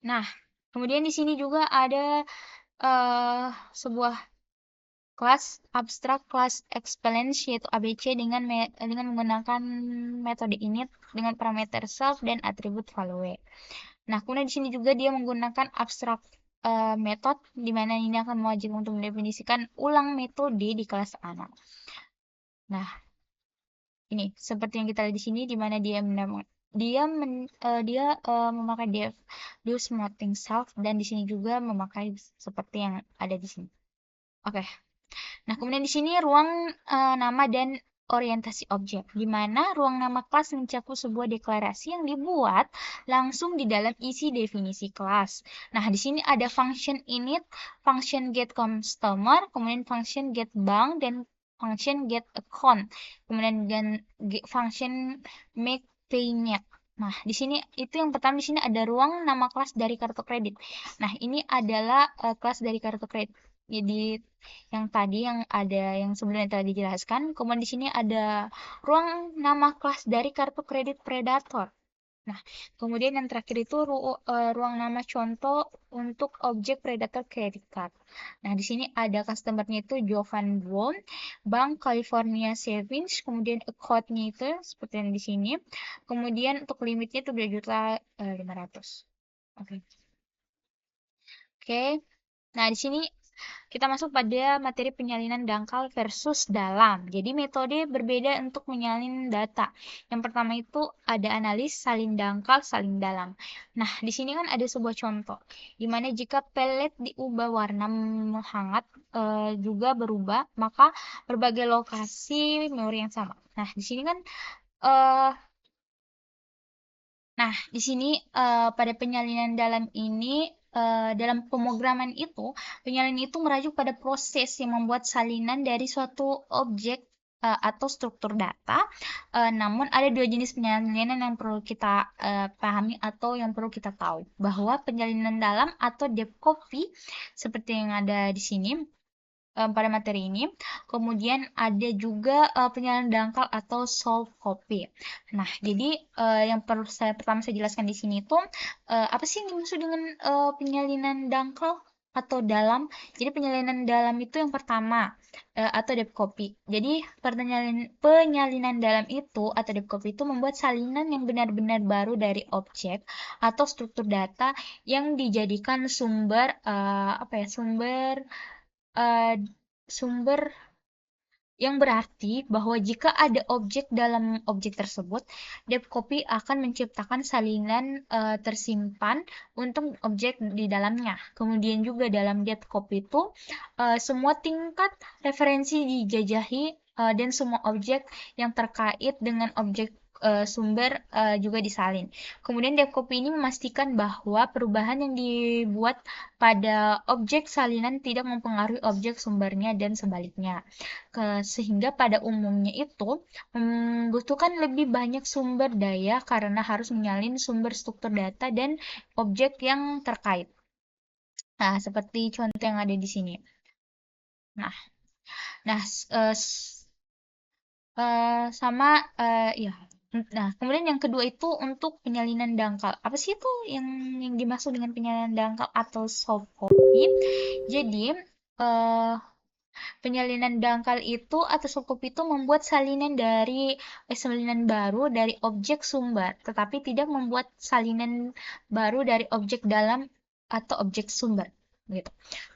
Nah, kemudian di sini juga ada sebuah kelas abstrak kelas experience yaitu ABC dengan menggunakan metode init dengan parameter self dan atribut value. Nah, kemudian di sini juga dia menggunakan abstrak method di mana ini akan mewajibkan untuk mendefinisikan ulang metode di kelas anak. Nah, ini seperti yang kita lihat di sini di mana dia memakai def do smoothing self dan di sini juga memakai seperti yang ada di sini. Oke. Nah, kemudian di sini ruang nama dan orientasi objek, di mana ruang nama kelas mencakup sebuah deklarasi yang dibuat langsung di dalam isi definisi kelas. Nah, di sini ada function init, function get customer, kemudian function get bank, dan function get account, kemudian dan function make payment. Nah, di sini itu yang pertama di sini ada ruang nama kelas dari kartu kredit. Nah, ini adalah kelas dari kartu kredit. Jadi yang tadi yang ada yang sebelumnya tadi dijelaskan, kemudian di sini ada ruang nama kelas dari kartu kredit predator. Nah, kemudian yang terakhir itu ruang nama contoh untuk objek predator credit card. Nah, di sini ada customer-nya itu Jovan Brown, Bank California Savings, kemudian account-nya itu seperti yang di sini. Kemudian untuk limitnya itu 2.500.000. Oke. Oke. Nah, di sini kita masuk pada materi penyalinan dangkal versus dalam. Jadi metode berbeda untuk menyalin data. Yang pertama itu ada analis, salin dangkal, salin dalam. Nah, di sini kan ada sebuah contoh, di mana jika pelet diubah warna hangat juga berubah, maka berbagai lokasi memori yang sama. Nah, di sini kan eh Nah, di sini pada penyalinan dalam ini, dalam pemrograman itu, penyalinan itu merujuk pada proses yang membuat salinan dari suatu objek atau struktur data. Namun ada dua jenis penyalinan yang perlu kita pahami atau yang perlu kita tahu, bahwa penyalinan dalam atau deep copy seperti yang ada di sini pada materi ini. Kemudian ada juga penyalinan dangkal atau soft copy. Nah, jadi yang perlu pertama saya jelaskan di sini itu apa sih yang dimaksud dengan penyalinan dangkal atau dalam? Jadi penyalinan dalam itu yang pertama atau deep copy. Jadi penyalinan dalam itu atau deep copy itu membuat salinan yang benar-benar baru dari objek atau struktur data yang dijadikan sumber eh, sumber yang berarti bahwa jika ada objek dalam objek tersebut, depth copy akan menciptakan salinan tersimpan untuk objek di dalamnya. Kemudian juga dalam depth copy itu semua tingkat referensi dijajahi dan semua objek yang terkait dengan objek sumber juga disalin. Kemudian depth copy ini memastikan bahwa perubahan yang dibuat pada objek salinan tidak mempengaruhi objek sumbernya dan sebaliknya. Sehingga pada umumnya itu membutuhkan lebih banyak sumber daya karena harus menyalin sumber struktur data dan objek yang terkait. Nah, seperti contoh yang ada di sini. Nah, nah sama ya. Nah, kemudian yang kedua itu untuk penyalinan dangkal. Apa sih itu yang dimaksud dengan penyalinan dangkal atau soft copy? Jadi penyalinan dangkal itu atau soft itu membuat salinan baru dari objek sumber, tetapi tidak membuat salinan baru dari objek dalam atau objek sumber. gitu.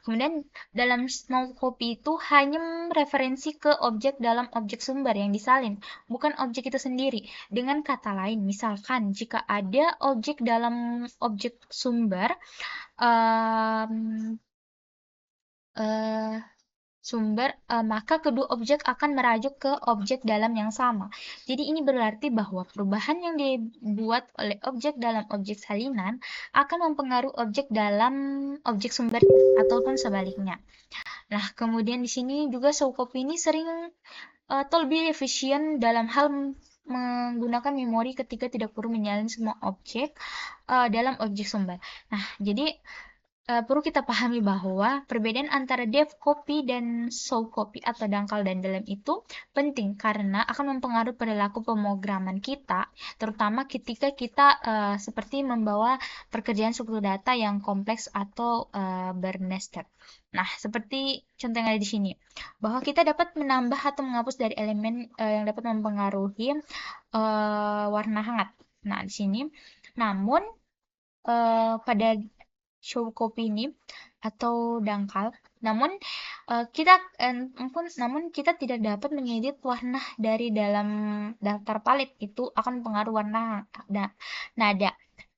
Kemudian dalam small copy itu hanya referensi ke objek dalam objek sumber yang disalin, bukan objek itu sendiri. Dengan kata lain, misalkan jika ada objek dalam objek sumber, em, eh, maka kedua objek akan merujuk ke objek dalam yang sama. Jadi ini berarti bahwa perubahan yang dibuat oleh objek dalam objek salinan akan mempengaruhi objek dalam objek sumber ataupun sebaliknya. Nah, kemudian di sini juga Showcopy ini sering atau lebih efisien dalam hal menggunakan memori ketika tidak perlu menyalin semua objek dalam objek sumber. Nah, jadi perlu kita pahami bahwa perbedaan antara dev copy dan show copy atau dangkal dan dalam itu penting karena akan mempengaruhi perilaku pemrograman kita, terutama ketika kita seperti membawa pekerjaan struktur data yang kompleks atau bernested. Nah, seperti contoh yang ada di sini, bahwa kita dapat menambah atau menghapus dari elemen yang dapat mempengaruhi warna hangat. Nah, di sini, namun pada show copy ini atau dangkal. Namun namun kita tidak dapat mengedit warna dari dalam daftar palet, itu akan mempengaruhi warna nada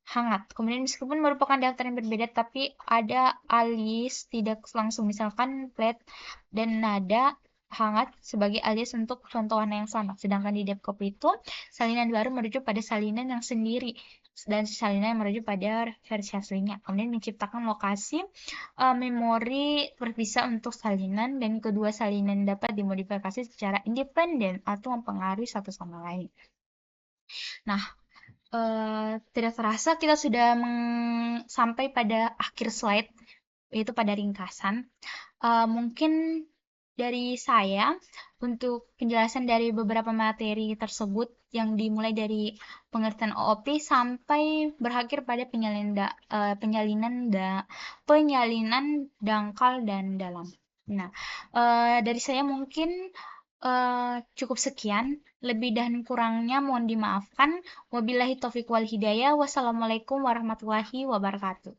hangat. Kemudian meskipun merupakan daftar yang berbeda tapi ada alis tidak langsung, misalkan plat dan nada hangat sebagai alias untuk contoh warna yang sama. Sedangkan di depth copy itu salinan baru merujuk pada salinan yang sendiri dan salinan yang merujuk pada versi aslinya. Kemudian menciptakan lokasi memori terpisah untuk salinan dan kedua salinan dapat dimodifikasi secara independen atau mempengaruhi satu sama lain. Nah, tidak terasa kita sudah sampai pada akhir slide, yaitu pada ringkasan. Mungkin dari saya untuk penjelasan dari beberapa materi tersebut yang dimulai dari pengertian OOP sampai berakhir pada penyalinan dangkal dan dalam. Nah, dari saya mungkin cukup sekian. Lebih dan kurangnya mohon dimaafkan. Wabillahi taufiq wal hidayah. Wassalamualaikum warahmatullahi wabarakatuh.